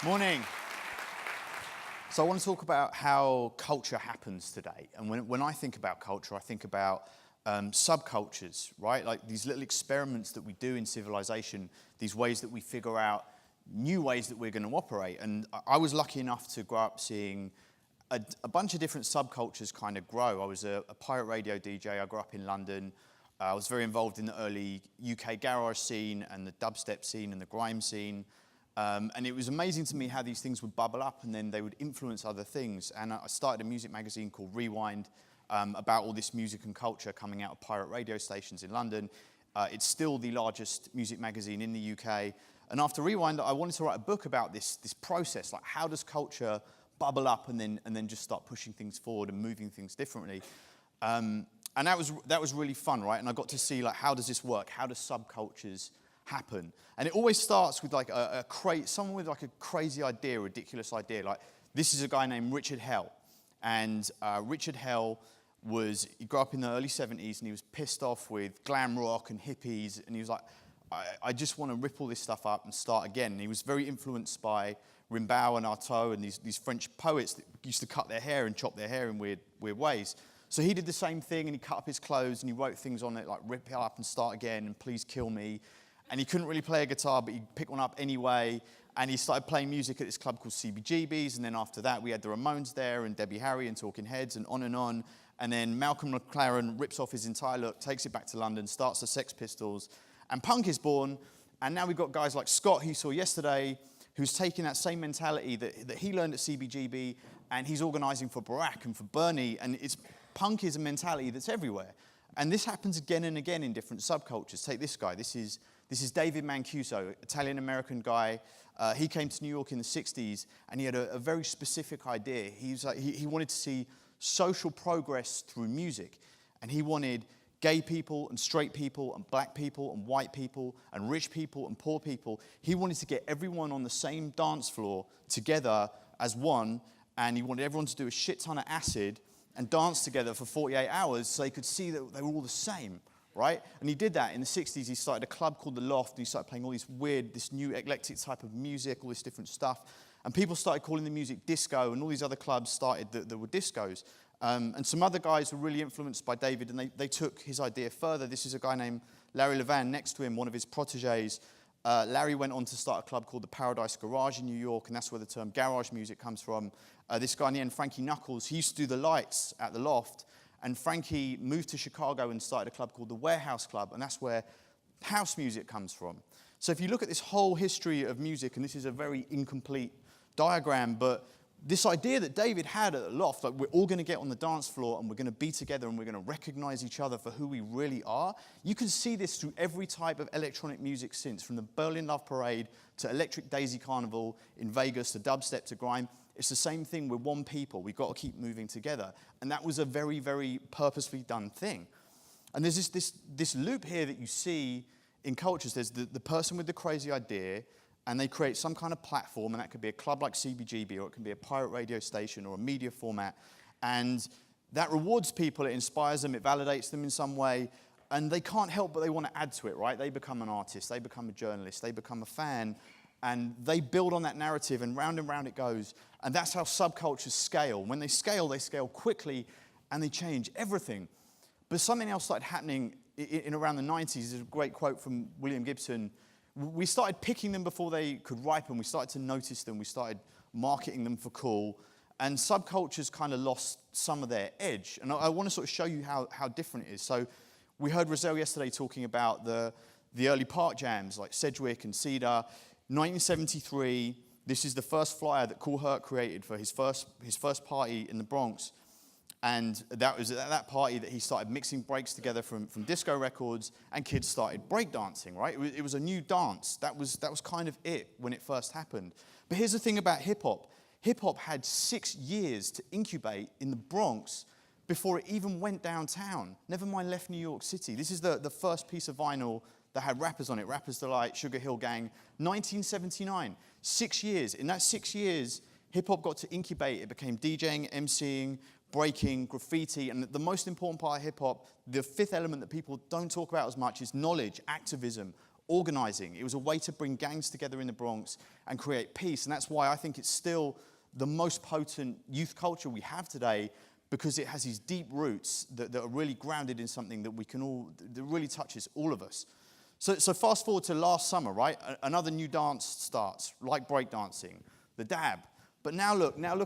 Morning. So I want to talk about how culture happens today. And when I think about culture, I think about subcultures, right? Like these little experiments that we do in civilization, these ways that we figure out new ways that we're going to operate. And I was lucky enough to grow up seeing a bunch of different subcultures kind of grow. I was a pirate radio DJ. I grew up in London. I was very involved in the early UK garage scene and the dubstep scene and the grime scene. And it was amazing to me how these things would bubble up and then they would influence other things. And I started a music magazine called Rewind about all this music and culture coming out of pirate radio stations in London. It's still the largest music magazine in the UK. And after Rewind, I wanted to write a book about this process, like how does culture bubble up and then just start pushing things forward and moving things differently. And that was really fun, right? And I got to see like how does this work? How do subcultures happen? And it always starts with like someone with like a crazy idea, a ridiculous idea. Like this is a guy named Richard Hell, and Richard Hell he grew up in the early 70s, and he was pissed off with glam rock and hippies, and he was like, I just want to rip all this stuff up and start again. And he was very influenced by Rimbaud and Artaud and these French poets that used to cut their hair and chop their hair in weird ways. So he did the same thing, and he cut up his clothes and he wrote things on it like rip it up and start again and please kill me. And he couldn't really play a guitar, but he picked one up anyway. And he started playing music at this club called CBGB's. And then after that, we had the Ramones there and Debbie Harry and Talking Heads and on and on. And then Malcolm McLaren rips off his entire look, takes it back to London, starts the Sex Pistols. And punk is born. And now we've got guys like Scott, who you saw yesterday, who's taking that same mentality that he learned at CBGB. And he's organising for Barack and for Bernie. And punk is a mentality that's everywhere. And this happens again and again in different subcultures. Take this guy. This is David Mancuso, Italian-American guy. He came to New York in the 60s, and he had a very specific idea. He wanted to see social progress through music. And he wanted gay people and straight people and black people and white people and rich people and poor people. He wanted to get everyone on the same dance floor together as one, and he wanted everyone to do a shit ton of acid and dance together for 48 hours so they could see that they were all the same, right? And he did that in the 60s. He started a club called The Loft, and he started playing all this new eclectic type of music, all this different stuff. And people started calling the music disco, and all these other clubs started that were discos. And some other guys were really influenced by David, and they took his idea further. This is a guy named Larry Levan next to him, one of his proteges. Larry went on to start a club called the Paradise Garage in New York, and that's where the term garage music comes from. This guy named Frankie Knuckles, he used to do the lights at the Loft, and Frankie moved to Chicago and started a club called the Warehouse Club, and that's where house music comes from. So if you look at this whole history of music, and this is a very incomplete diagram, but this idea that David had at the Loft, like we're all going to get on the dance floor and we're going to be together and we're going to recognize each other for who we really are. You can see this through every type of electronic music since, from the Berlin Love Parade to Electric Daisy Carnival in Vegas to dubstep to grime. It's the same thing. We're one people. We've got to keep moving together. And that was a very, very purposefully done thing. And there's this loop here that you see in cultures. There's the person with the crazy idea, and they create some kind of platform, and that could be a club like CBGB, or it can be a pirate radio station or a media format. And that rewards people, it inspires them, it validates them in some way, and they can't help but they want to add to it, right? They become an artist, they become a journalist, they become a fan, and they build on that narrative, and round it goes. And that's how subcultures scale. When they scale quickly, and they change everything. But something else started happening in around the 90s. There's a great quote from William Gibson. We started picking them before they could ripen. We started to notice them. We started marketing them for cool. And subcultures kind of lost some of their edge. And I want to sort of show you how different it is. So we heard Rozelle yesterday talking about the early park jams like Sedgwick and Cedar. 1973, this is the first flyer that Kool Herc created for his first party in the Bronx. And that was at that party that he started mixing breaks together from disco records, and kids started breakdancing, right? It was a new dance. That was kind of it when it first happened. But here's the thing about hip-hop. Hip-hop had 6 years to incubate in the Bronx before it even went downtown, never mind left New York City. This is the first piece of vinyl that had rappers on it, Rappers Delight, Sugar Hill Gang, 1979, 6 years. In that 6 years, hip-hop got to incubate. It became DJing, MCing, breaking, graffiti, and the most important part of hip-hop, the fifth element that people don't talk about as much, is knowledge, activism, organizing. It was a way to bring gangs together in the Bronx and create peace. And that's why I think it's still the most potent youth culture we have today, because it has these deep roots that are really grounded in something that that really touches all of us. So fast forward to last summer, right? Another new dance starts, like breakdancing, the dab. But now look